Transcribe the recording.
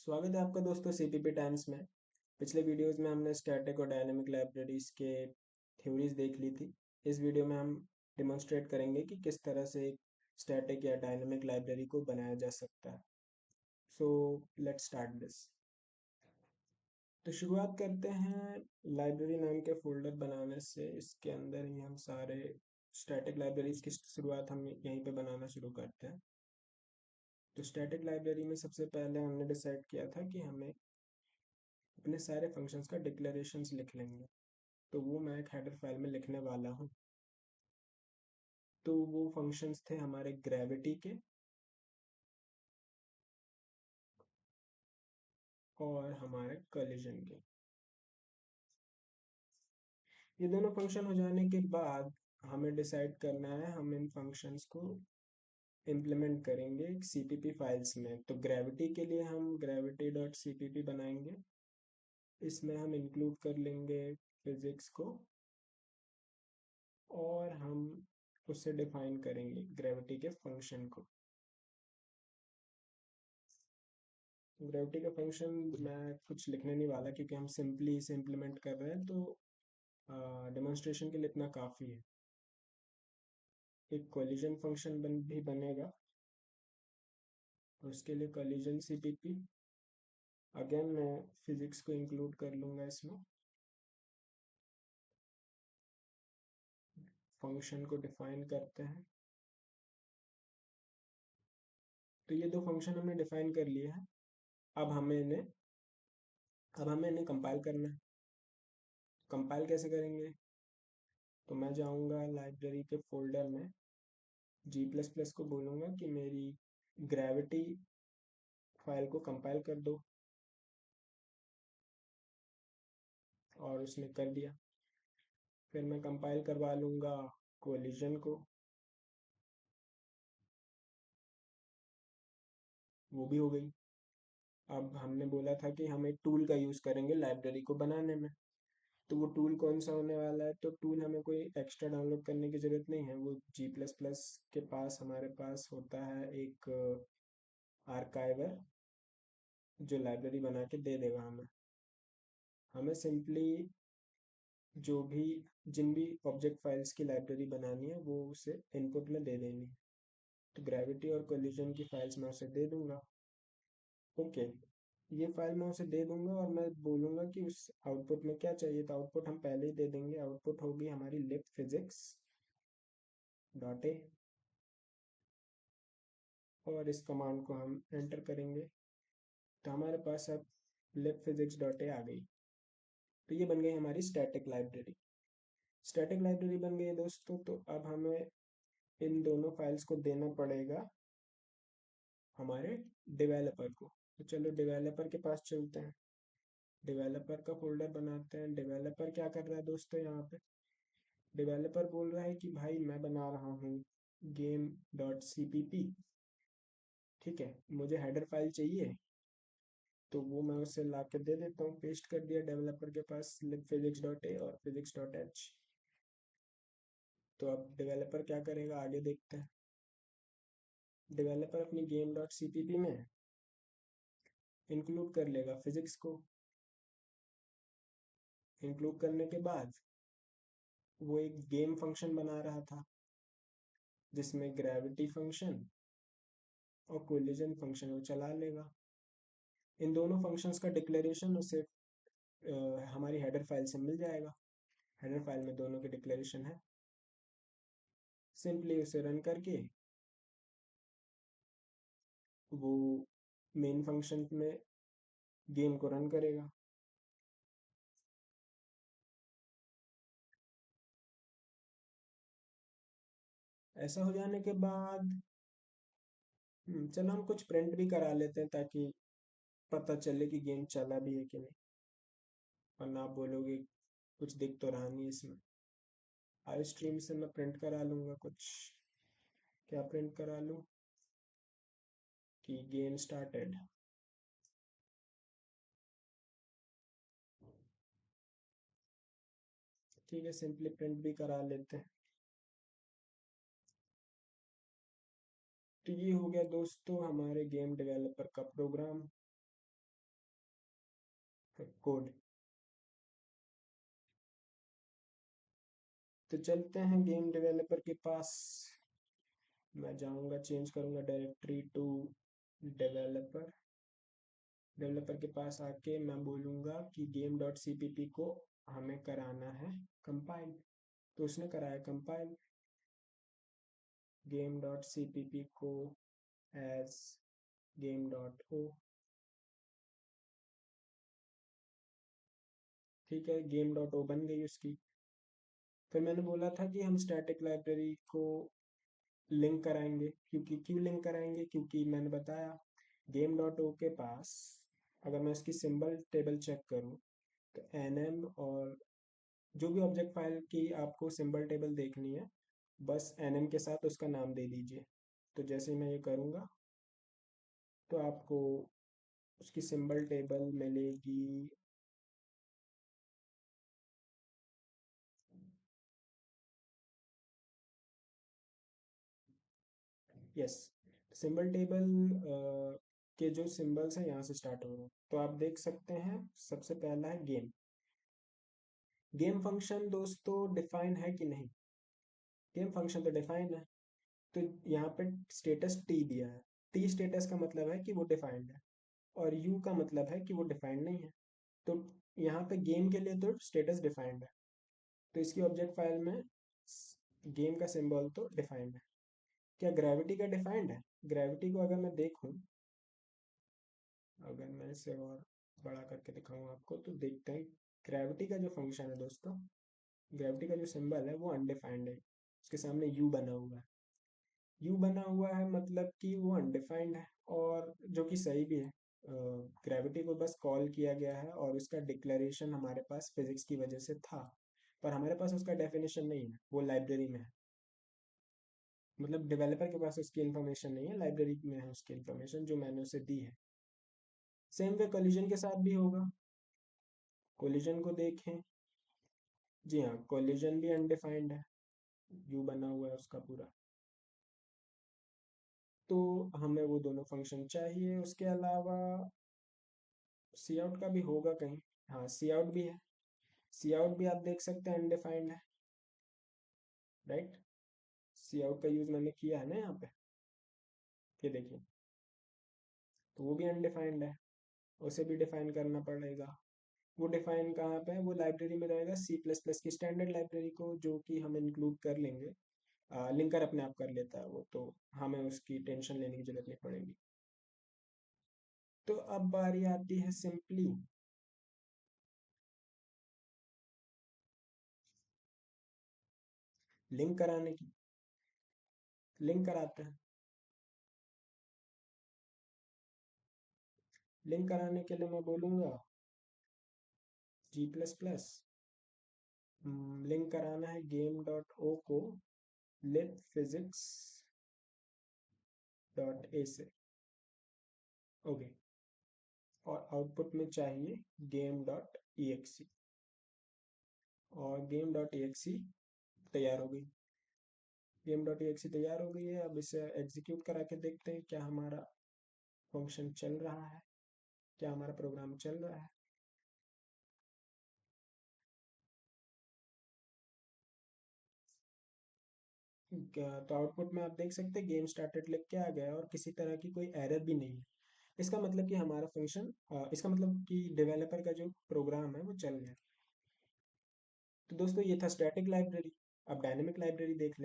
स्वागत है आपका दोस्तों सीपीपी टाइम्स में। पिछले वीडियोस में हमने स्टैटिक और डायनेमिक लाइब्रेरीज के थ्योरीज देख ली थी। इस वीडियो में हम डिमॉन्स्ट्रेट करेंगे कि किस तरह से एक स्टैटिक या डायनेमिक लाइब्रेरी को बनाया जा सकता है। So let's start this. तो शुरुआत करते हैं लाइब्रेरी नाम के फोल्डर बनाने से। इसके अंदर ही हम सारे स्टैटिक लाइब्रेरीज की शुरुआत हम यहीं पे बनाना शुरू करते हैं। तो स्टैटिक लाइब्रेरी में सबसे पहले हमने डिसाइड किया था कि हमें अपने सारे फंक्शंस का डिक्लेरेशंस लिख लेंगे। तो वो मैं एक हेडर फाइल में लिखने वाला हूँ। तो वो फंक्शंस थे हमारे ग्रेविटी के और हमारे कोलिजन के। ये दोनों फंक्शन हो जाने के बाद हमें डिसाइड करना है हम इन फंक्शंस को इम्प्लीमेंट करेंगे एक सीपीपी फाइल्स में। तो ग्रेविटी के लिए हम gravity डॉट सीपीपी बनाएंगे। इसमें हम इंक्लूड कर लेंगे फिजिक्स को और हम उससे डिफाइन करेंगे ग्रेविटी के फंक्शन को। ग्रेविटी का फंक्शन मैं कुछ लिखने नहीं वाला क्योंकि हम सिंपली इसे इम्प्लीमेंट कर रहे हैं। तो डेमोन्स्ट्रेशन के लिए इतना काफ़ी है। एक कोलिजन फंक्शन भी बनेगा। उसके लिए कोलिजन सीपीपी अगेन मैं फिजिक्स को इंक्लूड कर लूँगा इसमें। फंक्शन को डिफाइन करते हैं। तो ये दो फंक्शन हमने डिफाइन कर लिए हैं। अब हमें इन्हें कंपाइल करना है। कंपाइल कैसे करेंगे? तो मैं जाऊँगा लाइब्रेरी के फोल्डर में, G++ को बोलूँगा कि मेरी ग्रेविटी फाइल को कंपाइल कर दो, और उसने कर दिया। फिर मैं कंपाइल करवा लूँगा कोलिजन को, वो भी हो गई। अब हमने बोला था कि हम एक टूल का यूज़ करेंगे लाइब्रेरी को बनाने में। तो वो टूल कौन सा होने वाला है? तो टूल हमें कोई एक्स्ट्रा डाउनलोड करने की ज़रूरत नहीं है। वो G++ के पास हमारे पास होता है एक आर्काइवर जो लाइब्रेरी बना के दे देगा हमें। हमें सिंपली जो भी जिन भी ऑब्जेक्ट फाइल्स की लाइब्रेरी बनानी है वो उसे इनपुट में दे देनी है। तो ग्रेविटी और कोलिजन की फाइल्स मैं उसे दे दूंगा। ओके, ये फाइल मैं उसे दे दूंगा और मैं बोलूँगा कि उस आउटपुट में क्या चाहिए। तो आउटपुट हम पहले ही दे देंगे। आउटपुट होगी हमारी लिब फिजिक्स डॉट ए, और इस कमांड को हम एंटर करेंगे। तो हमारे पास अब लिब फिजिक्स डॉट ए आ गई। तो ये बन गई हमारी स्टैटिक लाइब्रेरी। स्टैटिक लाइब्रेरी बन गई है दोस्तों। तो अब हमें इन दोनों फाइल्स को देना पड़ेगा हमारे डेवलपर को। तो चलो डेवलपर के पास चलते हैं। डेवलपर का फोल्डर बनाते हैं। डेवलपर क्या कर रहा है दोस्तों? यहाँ पे डेवलपर बोल रहा है कि भाई मैं बना रहा हूँ गेम डॉट सीपीपी। ठीक है, मुझे हेडर फाइल चाहिए। तो वो मैं उसे ला के दे देता हूँ। पेस्ट कर दिया डेवलपर के पास लिब फिजिक्स डॉट ए और फिजिक्स डॉट एच। तो अब डेवलपर क्या करेगा आगे देखते हैं। डेवलपर अपनी गेम डॉट सीपीपी में इंक्लूड कर लेगा फिजिक्स को। इंक्लूड करने के बाद वो एक गेम फंक्शन बना रहा था जिसमें ग्रेविटी फंक्शन और कोलिजन फंक्शन वो चला लेगा। इन दोनों फंक्शंस का डिक्लेरेशन उसे हमारी हेडर फाइल से मिल जाएगा। हेडर फाइल में दोनों के डिक्लेरेशन है। सिंपली उसे रन करके वो मेन फंक्शन में गेम को रन करेगा। ऐसा हो जाने के बाद चलो हम कुछ प्रिंट भी करा लेते हैं ताकि पता चले कि गेम चला भी है कि नहीं। वरना आप बोलोगे कुछ दिख तो रहा नहीं इसमें। आई स्ट्रीम से मैं प्रिंट करा लूँगा कुछ। क्या प्रिंट करा लूँ कि गेम स्टार्टेड। ठीक है, सिंपली प्रिंट भी करा लेते हैं। तो ये हो गया दोस्तों हमारे गेम डेवलपर का प्रोग्राम। कोड। तो चलते हैं गेम डेवलपर के पास। मैं जाऊंगा, चेंज करूंगा डायरेक्टरी टू डेवलपर। डेवलपर के पास आके मैं बोलूंगा कि गेम डॉट cpp को हमें कराना है कंपाइल। तो उसने कराया कंपाइल गेम डॉट cpp को एज गेम डॉट ओ। ठीक है, गेम डॉट ओ बन गई उसकी। फिर मैंने बोला था कि हम स्टैटिक लाइब्रेरी को लिंक कराएंगे, क्योंकि क्यों लिंक कराएंगे, क्योंकि मैंने बताया गेम डॉट ओ के पास अगर मैं उसकी सिंबल टेबल चेक करूँ तो एनएम, और जो भी ऑब्जेक्ट फाइल की आपको सिंबल टेबल देखनी है बस एनएम के साथ उसका नाम दे दीजिए। तो जैसे ही मैं ये करूँगा तो आपको उसकी सिंबल टेबल मिलेगी। यस, सिंबल टेबल के जो सिंबल्स हैं यहाँ से स्टार्ट हो रहे हैं, तो आप देख सकते हैं सबसे पहला है गेम। गेम फंक्शन दोस्तों डिफाइन है कि नहीं? गेम फंक्शन तो डिफाइन है। तो यहाँ पे स्टेटस टी दिया है। टी स्टेटस का मतलब है कि वो डिफाइंड है, और यू का मतलब है कि वो डिफाइंड नहीं है। तो यहाँ पे गेम के लिए तो स्टेटस डिफाइंड है, तो इसकी ऑब्जेक्ट फाइल में गेम का सिंबल तो डिफाइंड है। क्या ग्रेविटी का डिफाइंड है? ग्रेविटी को अगर मैं देखूँ, अगर मैं इसे और बड़ा करके दिखाऊँ आपको, तो देखते हैं ग्रेविटी का जो फंक्शन है दोस्तों, ग्रेविटी का जो सिंबल है वो अनडिफाइंड है। उसके सामने यू बना हुआ है। यू बना हुआ है मतलब कि वो अनडिफाइंड है, और जो कि सही भी है। ग्रेविटी को बस कॉल किया गया है और उसका डिक्लेरेशन हमारे पास फिजिक्स की वजह से था, पर हमारे पास उसका डेफिनेशन नहीं है, वो लाइब्रेरी में है। मतलब डेवलपर के पास उसकी इन्फॉर्मेशन नहीं है, लाइब्रेरी में है उसकी इन्फॉर्मेशन जो मैंने उसे दी है। सेम वे कोलिजन के साथ भी होगा। कोलिजन को देखें, जी हाँ, कोलिजन भी अनडिफाइंड है, यू बना हुआ है उसका पूरा। तो हमें वो दोनों फंक्शन चाहिए। उसके अलावा सी आउट का भी होगा कहीं। हाँ, सी आउट भी है। सी आउट भी आप देख सकते हैं अनडिफाइंड है, राइट। सी आउट का यूज मैंने किया है ना यहाँ पे, ये देखिए। तो वो भी अनडिफाइंड है, उसे भी डिफाइन करना पड़ेगा। वो डिफाइन कहाँ पे है? वो लाइब्रेरी में रहेगा सी प्लस प्लस की स्टैंडर्ड लाइब्रेरी को, जो कि हम इंक्लूड कर लेंगे। लिंकर अपने आप कर लेता है वो, तो हमें उसकी टेंशन लेने की जरूरत नहीं पड़ेगी। तो अब बारी आती है सिंपली लिंक कराने की। लिंक कराते हैं। लिंक कराने के लिए मैं बोलूँगा जी प्लस प्लस, लिंक कराना है गेम डॉट ओ को लिब फिजिक्स डॉट ए से। ओके, और आउटपुट में चाहिए गेम डॉट ई एक्स। और गेम डॉट ई एक्स तैयार हो गई। गेम डॉट ई एक्स तैयार हो गई है। अब इसे एग्जीक्यूट करा के देखते हैं क्या हमारा फंक्शन चल रहा है, क्या हमारा प्रोग्राम चल रहा है। तो आउटपुट में आप देख सकते हैं गेम स्टार्टेड लिख के आ गया है, और किसी तरह की कोई एरर भी नहीं है। इसका मतलब कि हमारा फंक्शन, इसका मतलब कि डेवलपर का जो प्रोग्राम है वो चल गया। तो दोस्तों ये था स्टैटिक लाइब्रेरी। अब डायनेमिक लाइब्रेरी देख लें।